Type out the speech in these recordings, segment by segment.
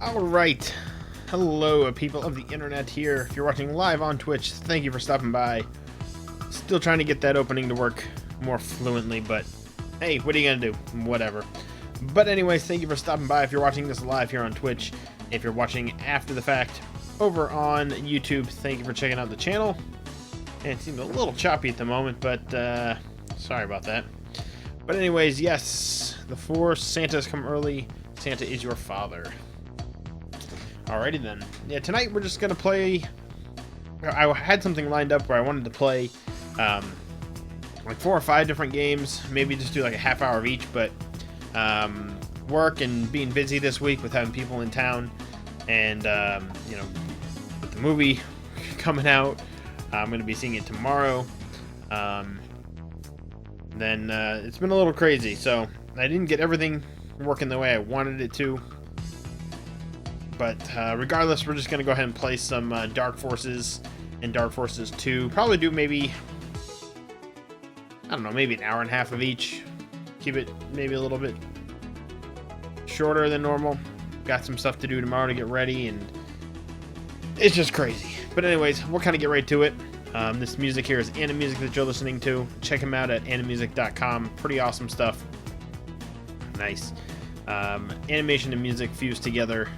Alright, hello people of the internet here. If you're watching live on Twitch, thank you for stopping by. Still trying to get that opening to work more fluently, but hey, what are you gonna do? Whatever. But anyways, thank you for stopping by if you're watching this live here on Twitch. If you're watching after the fact over on YouTube, thank you for checking out the channel. And it seems a little choppy at the moment, but sorry about that. But anyways, yes, the Force, Santa's come early. Santa is your father. Alrighty then. Yeah, tonight we're just gonna play. I had something lined up where I wanted to play like 4 or 5 different games. Maybe just do like a half hour of each, but work and being busy this week with having people in town, and you know, with the movie coming out, I'm gonna be seeing it tomorrow. Then it's been a little crazy, so I didn't get everything working the way I wanted it to. But regardless, we're just going to go ahead and play some Dark Forces and Dark Forces 2. Probably do maybe, I don't know, maybe an hour and a half of each. Keep it maybe a little bit shorter than normal. Got some stuff to do tomorrow to get ready, and it's just crazy. But anyways, we'll kind of get right to it. This music here is Animusic that you're listening to. Check him out at animusic.com. Pretty awesome stuff. Nice. Animation and music fused together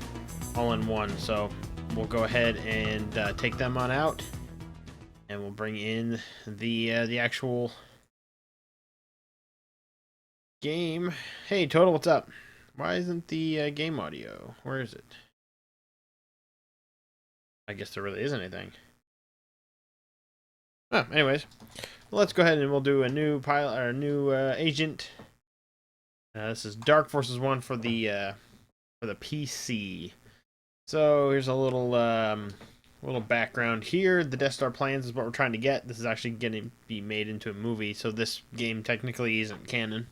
all in one, so we'll go ahead and take them on out, and we'll bring in the actual game. Hey Total, what's up? Why isn't the game audio? Where is it? I guess there really isn't anything. Oh, anyways, let's go ahead and we'll do a new pilot or a new agent. This is Dark Forces 1 for the PC. So here's a little background here. The Death Star plans is what we're trying to get. This is actually going to be made into a movie, so this game technically isn't canon,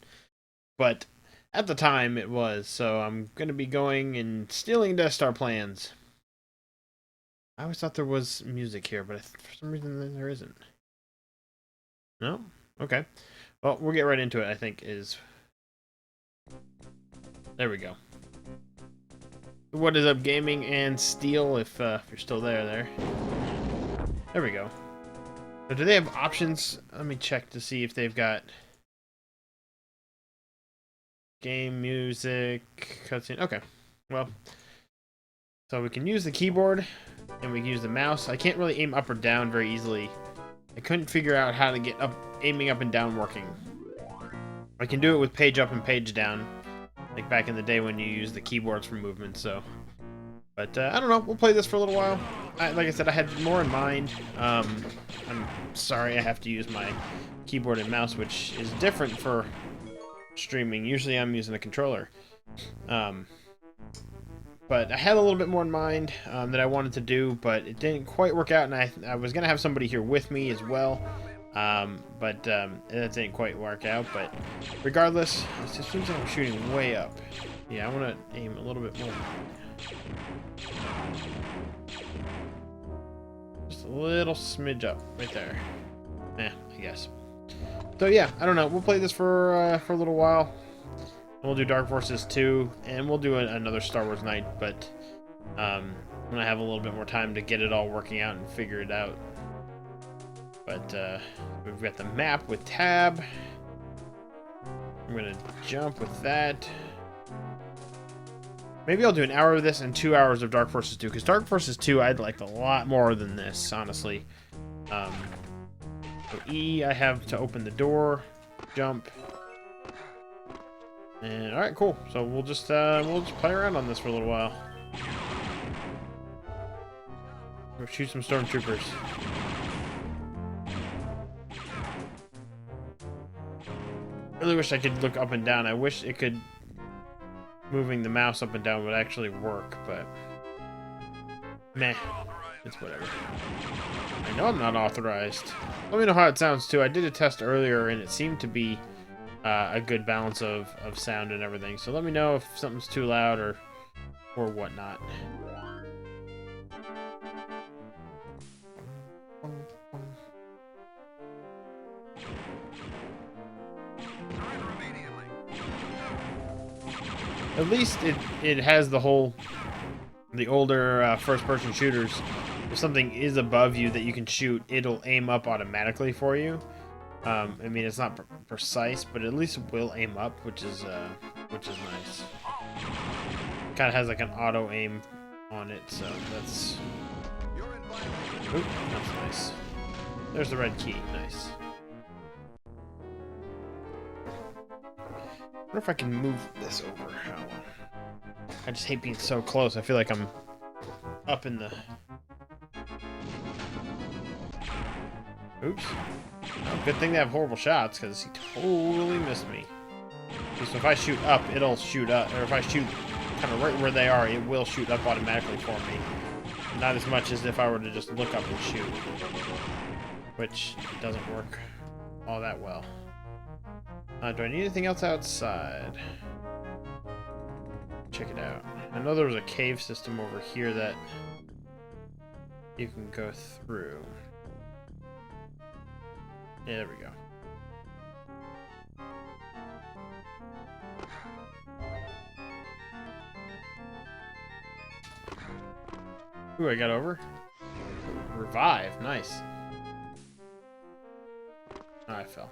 but at the time it was. So I'm going to be going and stealing Death Star plans. I always thought there was music here, but for some reason there isn't. No? Okay. Well, we'll get right into it. I think is. There we go. What is up, gaming and Steel? If you're still there. There we go. So do they have options? Let me check to see if they've got game, music, cutscene. Okay, well, so we can use the keyboard and we can use the mouse. I can't really aim up or down very easily. I couldn't figure out how to get aiming up and down working. I can do it with page up and page down, like back in the day when you used the keyboards for movement. So, but I don't know. We'll play this for a little while. Like I said, I had more in mind. I'm sorry I have to use my keyboard and mouse, which is different for streaming. Usually I'm using a controller. But I had a little bit more in mind that I wanted to do, but it didn't quite work out, and I was gonna have somebody here with me as well. But that didn't quite work out. But regardless, it just seems like I'm shooting way up. Yeah, I want to aim a little bit more. Just a little smidge up, right there. I guess. So yeah, I don't know. We'll play this for a little while. And we'll do Dark Forces 2, and we'll do another Star Wars night. But when I have a little bit more time to get it all working out and figure it out. But we've got the map with tab. I'm gonna jump with that. Maybe I'll do an hour of this and 2 hours of Dark Forces 2, because Dark Forces 2 I'd like a lot more than this, honestly. So E, I have to open the door, jump, and all right, cool. So we'll just play around on this for a little while. We'll shoot some stormtroopers. Really wish I could look up and down. I wish it could. Moving the mouse up and down would actually work, but meh, it's whatever. I know I'm not authorized. Let me know how it sounds too. I did a test earlier and it seemed to be a good balance of sound and everything. So let me know if something's too loud or whatnot. At least it has the whole the older first-person shooters, if something is above you that you can shoot, it'll aim up automatically for you. I mean, it's not precise, but at least it will aim up, which is nice. Kind of has like an auto aim on it, so that's. Oop, that's nice. There's the red key. Nice. I wonder if I can move this over. I just hate being so close. I feel like I'm up in the. Oops. Oh, good thing they have horrible shots, because he totally missed me. So if I shoot up, it'll shoot up. Or if I shoot kind of right where they are, it will shoot up automatically for me. Not as much as if I were to just look up and shoot. Which doesn't work all that well. Do I need anything else outside? Check it out. I know there was a cave system over here that you can go through. Yeah, there we go. Ooh, I got over. Revive, nice. Oh, I fell.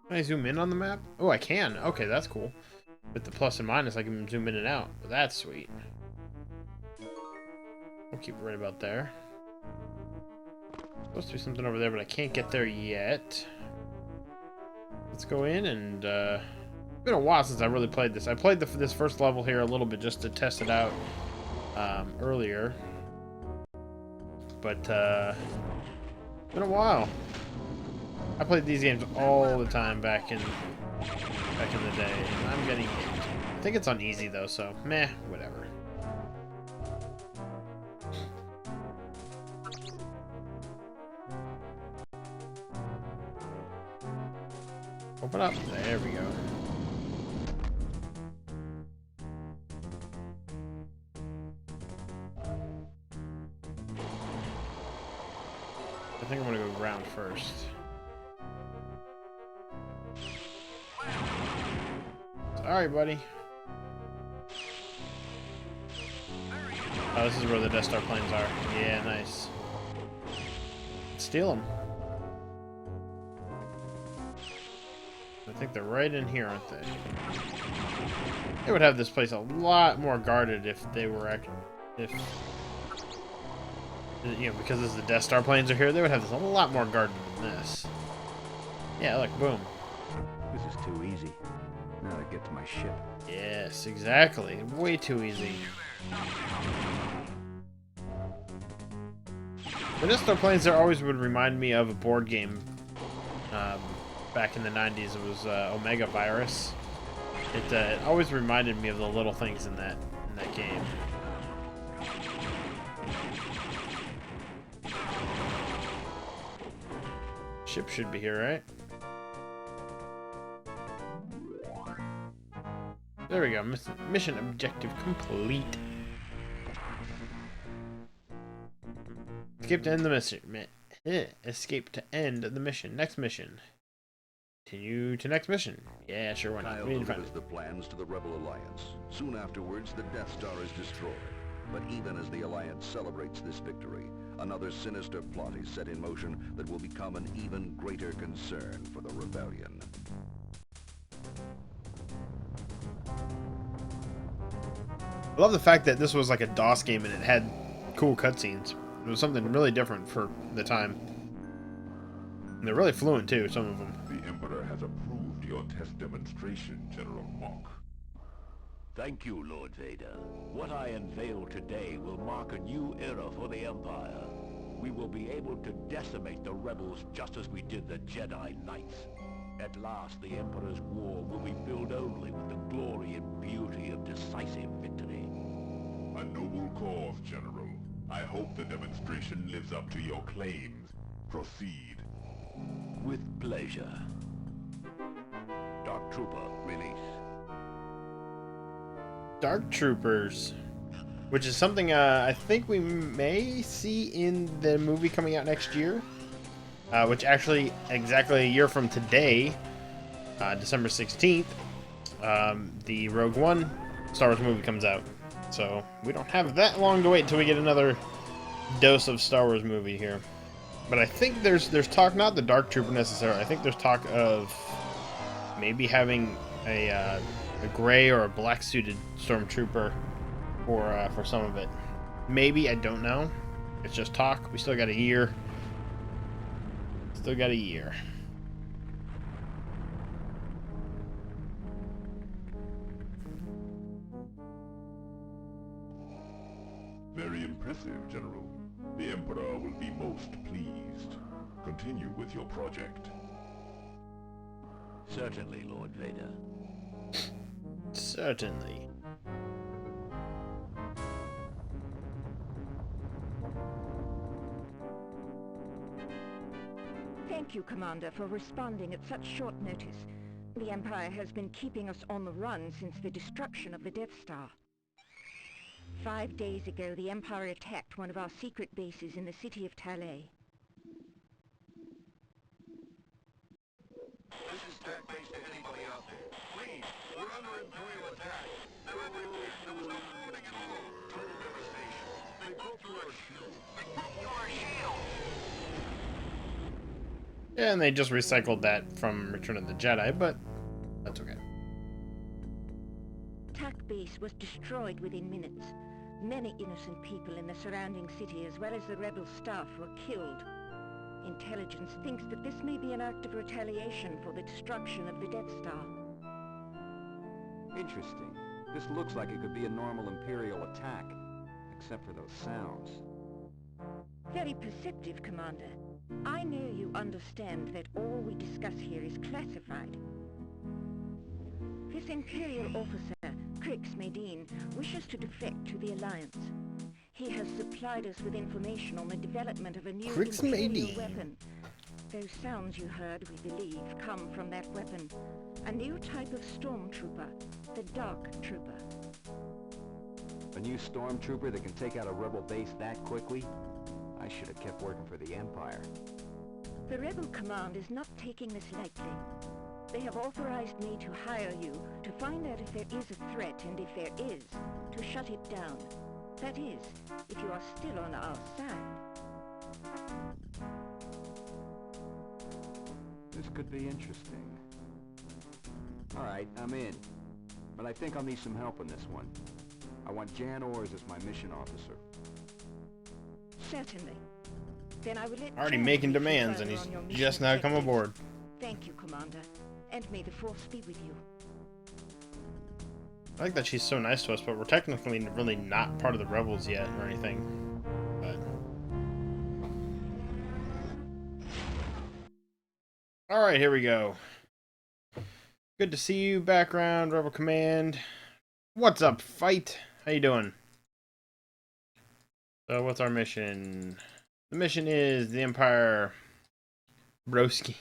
Can I zoom in on the map? Oh, I can. Okay, that's cool. With the plus and minus, I can zoom in and out. That's sweet. We'll keep it right about there. Supposed to be something over there, but I can't get there yet. Let's go in and, it's been a while since I really played this. I played this first level here a little bit just to test it out earlier. But, it's been a while. I played these games all the time back in the day, and I'm getting hit. I think it's on easy though, so meh, whatever. Open up. There we go. I think I'm gonna go ground first. Sorry, buddy. Oh, this is where the Death Star planes are. Yeah, nice. Steal them. I think they're right in here, aren't they? They would have this place a lot more guarded if they were if you know, because as the Death Star planes are here, they would have this a lot more guarded than this. Yeah, look, boom. This is too easy. Now to get to my ship. Yes, exactly. Way too easy. The Death Star planes there always would remind me of a board game back in the 90s. It was Omega Virus. It always reminded me of the little things in that game. Ship should be here, right? There we go. Mission objective complete. Escape to end the mission. Escape to end the mission. Next mission. Continue to next mission. Yeah, sure, why not? Delivers the plans to the Rebel Alliance. Soon afterwards, the Death Star is destroyed. But even as the Alliance celebrates this victory, another sinister plot is set in motion that will become an even greater concern for the Rebellion. I love the fact that this was like a DOS game and it had cool cutscenes. It was something really different for the time. And they're really fluent too, some of them. The Emperor has approved your test demonstration, General Monk. Thank you, Lord Vader. What I unveil today will mark a new era for the Empire. We will be able to decimate the rebels just as we did the Jedi Knights. At last, the Emperor's war will be filled only with the glory and beauty of decisive victory. A noble cause, General. I hope the demonstration lives up to your claims. Proceed. With pleasure. Dark Trooper, release. Dark Troopers. Which is something I think we may see in the movie coming out next year. which actually exactly a year from today, December 16th, the Rogue One Star Wars movie comes out. So we don't have that long to wait until we get another dose of Star Wars movie here. But I think there's talk, not the Dark Trooper necessarily. I think there's talk of maybe having a gray or a black suited stormtrooper for some of it. Maybe, I don't know. It's just talk. We still got a year. Still got a year. Very impressive, General. The Emperor will be most pleased. Continue with your project. Certainly, Lord Vader. Certainly. Thank you, Commander, for responding at such short notice. The Empire has been keeping us on the run since the destruction of the Death Star. 5 days ago, the Empire attacked one of our secret bases in the city of Talay. This is Tech Base to anybody out there. Please, we're under Imperial attack. There was no warning at all. Total devastation. They broke through our shield. They broke through our shield! Yeah, and they just recycled that from Return of the Jedi, but that's okay. TAC base was destroyed within minutes. Many innocent people in the surrounding city, as well as the rebel staff, were killed. Intelligence thinks that this may be an act of retaliation for the destruction of the Death Star. Interesting. This looks like it could be a normal Imperial attack, except for those sounds. Very perceptive, Commander. I know you understand that all we discuss here is classified. This Imperial officer, Crix Medine, wishes to defect to the Alliance. He has supplied us with information on the development of a new Crix Imperial Medine. weapon. Those sounds you heard, we believe, come from that weapon. A new type of stormtrooper, the Dark Trooper. A new stormtrooper that can take out a rebel base that quickly? I should have kept working for the Empire. The Rebel Command is not taking this lightly. They have authorized me to hire you to find out if there is a threat, and if there is, to shut it down. That is, if you are still on our side. This could be interesting. Alright, I'm in. But I think I'll need some help on this one. I want Jan Ors as my mission officer. Certainly. Then I will let Already Jan making brief you demands, and further he's on your mission just now come objectives. aboard. Thank you, Commander. And may the Force be with you. I like that she's so nice to us, but we're technically really not part of the Rebels yet or anything. But alright, here we go. Good to see you, background, Rebel Command. What's up, fight? How you doing? So what's our mission? The mission is the Empire Broski.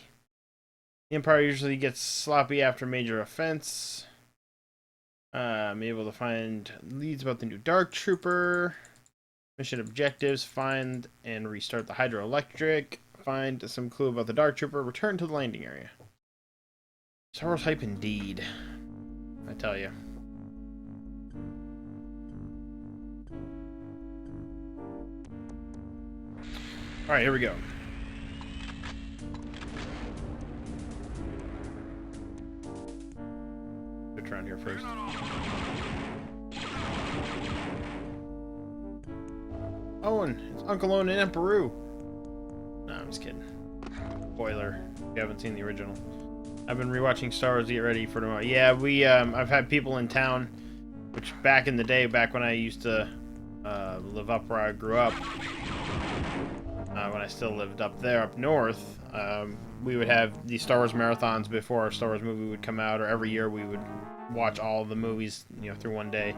The Empire usually gets sloppy after major offense. I'm able to find leads about the new Dark Trooper. Mission objectives: find and restart the hydroelectric. Find some clue about the Dark Trooper. Return to the landing area. Star Wars hype indeed, I tell you. Alright, here we go. Let's around here first. Owen, it's Uncle Owen and Emperor. No, I'm just kidding. Spoiler, if you haven't seen the original. I've been rewatching Star Wars to get ready for tomorrow. Yeah, I've had people in town, which back in the day, back when I used to live up where I grew up, when I still lived up there, up north, we would have these Star Wars marathons before our Star Wars movie would come out, or every year we would watch all of the movies, through one day.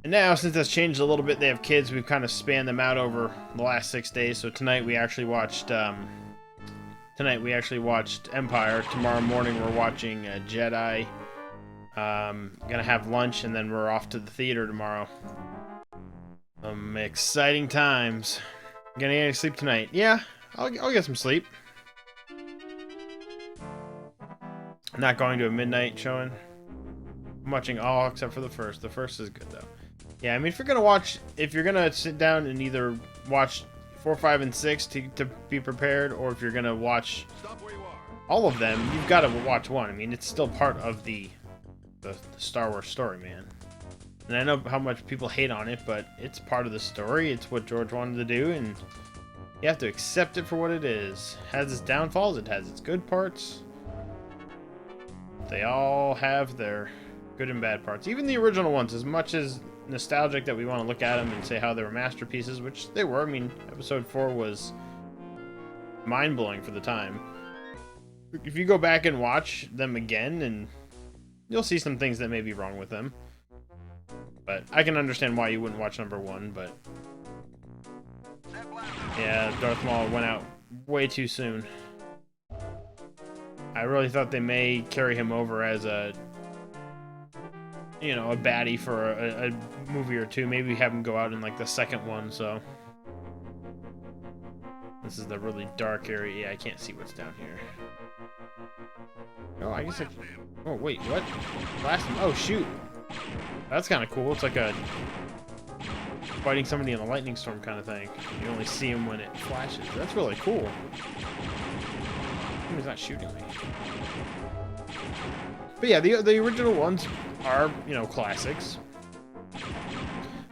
And now, since that's changed a little bit, they have kids, we've kind of spanned them out over the last 6 days. So tonight we actually watched Empire. Tomorrow morning we're watching Jedi. Gonna have lunch, and then we're off to the theater tomorrow. Exciting times. Gonna get any sleep tonight? Yeah, I'll get some sleep. I'm not going to a midnight showing. I'm watching all except for the first. The first is good though. Yeah, I mean, if you're gonna sit down and either watch 4, 5, and 6 to be prepared, or if you're gonna watch all of them, you've got to watch one. I mean, it's still part of the Star Wars story, man. And I know how much people hate on it, but it's part of the story. It's what George wanted to do, and you have to accept it for what it is. It has its downfalls, it has its good parts. They all have their good and bad parts. Even the original ones, as much as nostalgic that we want to look at them and say how they were masterpieces, which they were. I mean, Episode 4 was mind-blowing for the time. If you go back and watch them again, and you'll see some things that may be wrong with them. But I can understand why you wouldn't watch number 1, but yeah, Darth Maul went out way too soon. I really thought they may carry him over as a, you know, a baddie for a movie or two. Maybe have him go out in like the second one, so. This is the really dark area. Yeah, I can't see what's down here. Oh, I guess I... Oh, wait, what? Blast him. Oh, shoot. That's kind of cool. It's like a fighting somebody in a lightning storm kind of thing. You only see him when it flashes. That's really cool. He's not shooting me. But yeah, the original ones are, you know, classics.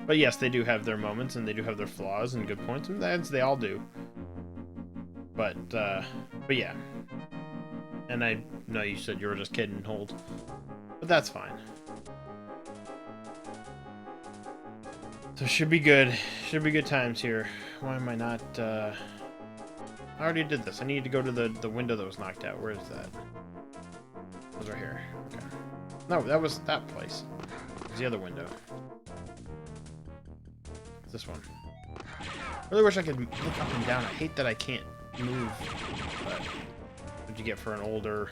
But yes, they do have their moments, and they do have their flaws and good points, and they all do. But yeah. And I know you said you were just kidding, Hold. But that's fine. So should be good. Should be good times here. Why am I not, I already did this. I need to go to the window that was knocked out. Where is that? It was right here. Okay. No, that was that place. It was the other window. It's this one. I really wish I could look up and down. I hate that I can't move. But what'd you get for an older...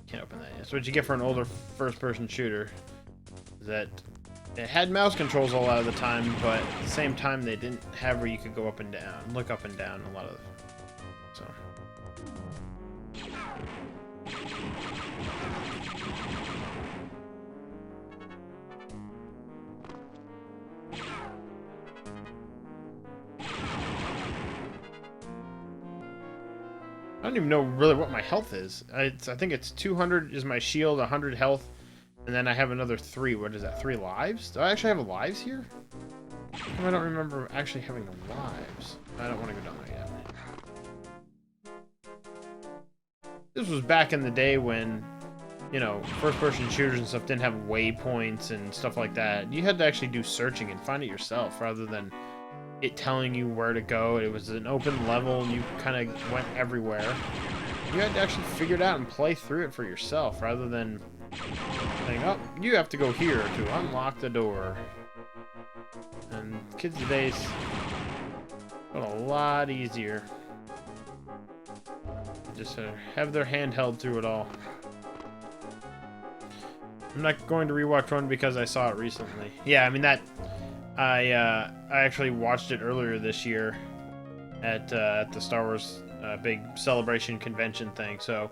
Can't open that yet. So what'd you get for an older first-person shooter? Is that it had mouse controls a lot of the time, but at the same time they didn't have where you could go up and down, look up and down a lot of. So. I don't even know really what my health is. I think it's 200 is my shield, 100 health, and then I have another 3. What is that? 3 lives? Do I actually have lives here? I don't remember actually having the lives. I don't want to go down there yet. This was back in the day when, you know, first-person shooters and stuff didn't have waypoints and stuff like that. You had to actually do searching and find it yourself rather than it telling you where to go. It was an open level and you kind of went everywhere. You had to actually figure it out and play through it for yourself rather than saying, oh, you have to go here to unlock the door. And kids today's got a lot easier. Just have their hand held through it all. I'm not going to rewatch one because I saw it recently. Yeah, I mean that. I actually watched it earlier this year at the Star Wars big celebration convention thing. So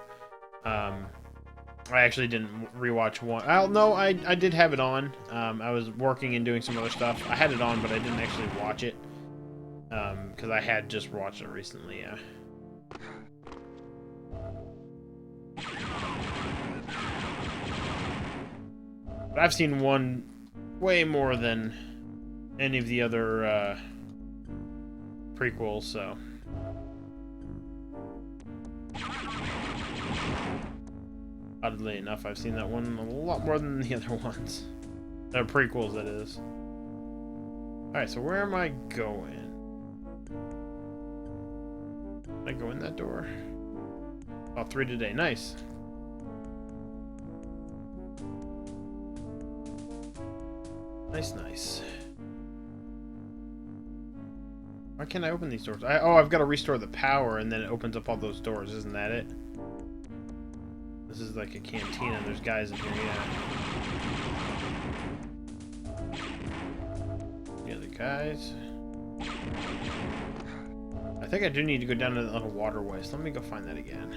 I actually didn't rewatch one. No, I did have it on. I was working and doing some other stuff. I had it on, but I didn't actually watch it because I had just watched it recently. Yeah. But I've seen one way more than any of the other prequels, so. Oddly enough, I've seen that one a lot more than the other ones. The prequels, that is. Alright, so where am I going? Can I go in that door? Oh, 3 today. Nice. Nice, nice. Why can't I open these doors? Oh, I've got to restore the power, and then it opens up all those doors. Isn't that it? This is like a cantina. There's guys in here, yeah. The other guys. think I do need to go down to the little waterway, so let me go find that again.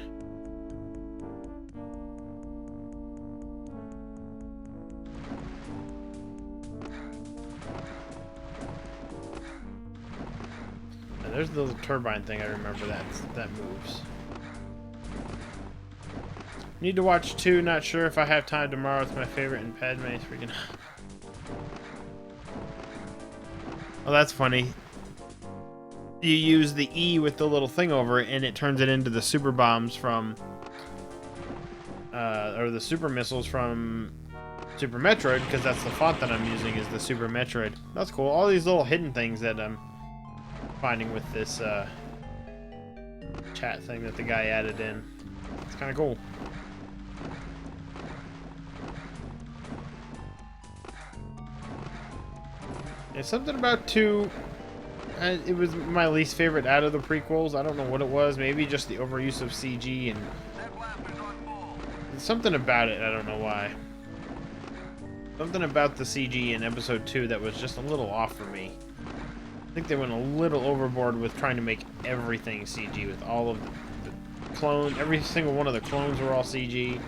And there's the little turbine thing. I remember that moves. Need to watch 2. Not sure if I have time tomorrow. It's my favorite, and Padme's freaking. Oh, that's funny. You use the E with the little thing over it, and it turns it into the super bombs from, or the super missiles from Super Metroid, because that's the font that I'm using is the Super Metroid. That's cool. All these little hidden things that I'm finding with this chat thing that the guy added in. It's kind of cool. It's something about 2. It was my least favorite out of the prequels. I don't know what it was. Maybe just the overuse of CG and something about it. I don't know why. Something about the CG in Episode 2 that was just a little off for me. I think they went a little overboard with trying to make everything CG with all of the clones. Every single one of the clones were all CG.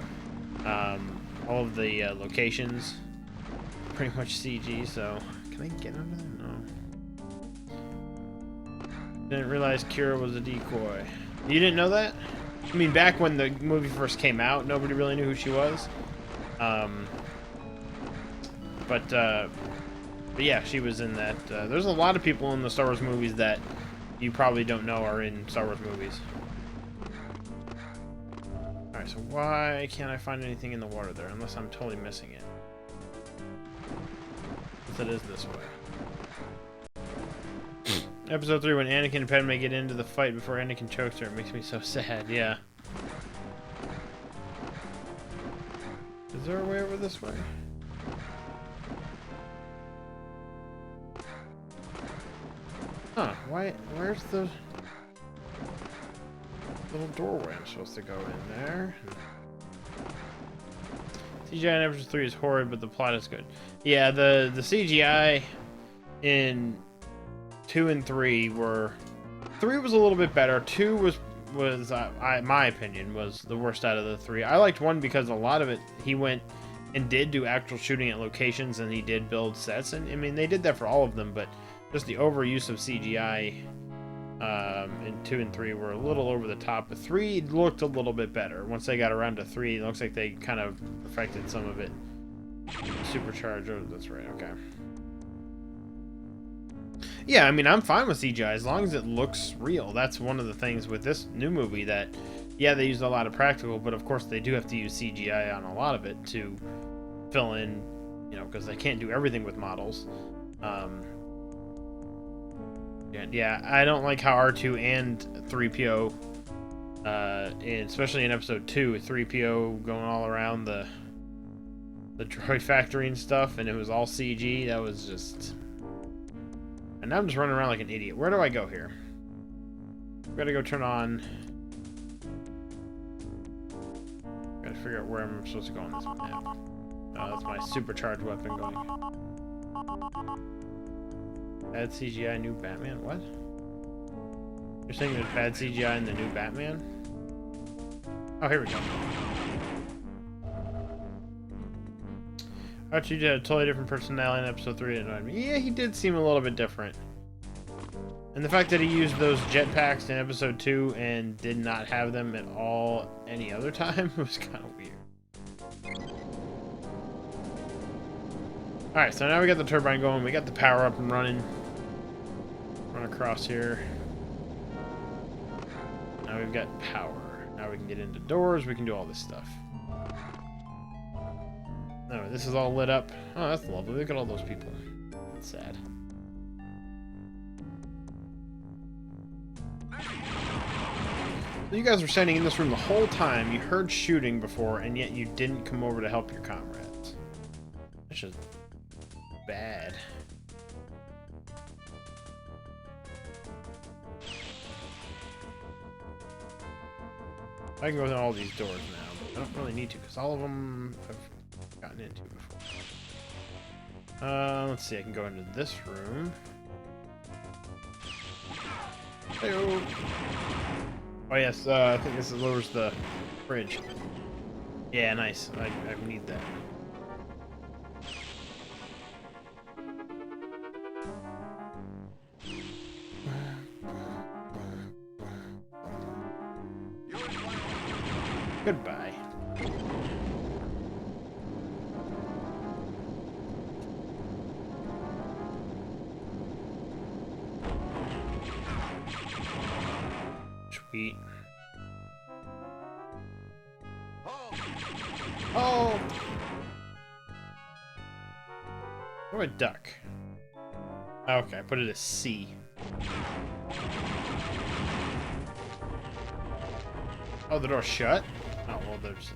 All of the locations pretty much CG. So can I get under there? No. Didn't realize Kira was a decoy. You didn't know that? I mean, back when the movie first came out, nobody really knew who she was. But yeah, she was in that. There's a lot of people in the Star Wars movies that you probably don't know are in Star Wars movies. Alright, so why can't I find anything in the water there? Unless I'm totally missing it. Unless it is this way. Episode 3, when Anakin and Padme get into the fight before Anakin chokes her, it makes me so sad, yeah. Is there a way over this way? Huh, where's the little doorway I'm supposed to go in there? CGI in Episode 3 is horrid, but the plot is good. Yeah, the CGI in 2 and 3 were... 3 was a little bit better. 2 was my opinion, was the worst out of the 3. I liked 1 because a lot of it, he went and did do actual shooting at locations, and he did build sets. And I mean, they did that for all of them, but just the overuse of CGI in 2 and 3 were a little over the top. But 3 looked a little bit better. Once they got around to 3, it looks like they kind of perfected some of it. Supercharged. Oh, that's right. Okay. Yeah, I mean, I'm fine with CGI as long as it looks real. That's one of the things with this new movie that, yeah, they used a lot of practical, but of course they do have to use CGI on a lot of it to fill in, you know, because they can't do everything with models. Yeah, I don't like how R2 and 3PO, and especially in Episode 2, 3PO going all around the droid factory and stuff, and it was all CG. That was just... And now I'm just running around like an idiot. Where do I go here? Gotta go turn on... Gotta figure out where I'm supposed to go on this map. Oh, that's my supercharged weapon going. Bad CGI, new Batman? What? You're saying there's bad CGI in the new Batman? Oh, here we go. R2 had a totally different personality in Episode 3 that annoyed me. Yeah, he did seem a little bit different. And the fact that he used those jetpacks in Episode 2 and did not have them at all any other time was kind of weird. Alright, so now we got the turbine going. We got the power up and running. Run across here. Now we've got power. Now we can get into doors. We can do all this stuff. Oh, this is all lit up. Oh, that's lovely. Look at all those people. That's sad. So you guys were standing in this room the whole time. You heard shooting before, and yet you didn't come over to help your comrades. That's just bad. I can go through all these doors now, but I don't really need to, because all of them I've gotten into before. Let's see, I can go into this room. Hey-o. Oh yes, I think this lowers the bridge. Yeah, nice. I need that. Goodbye. Sweet. Oh! What do I duck? Okay, I put it as C. Oh, the door's shut? Oh, well, there's...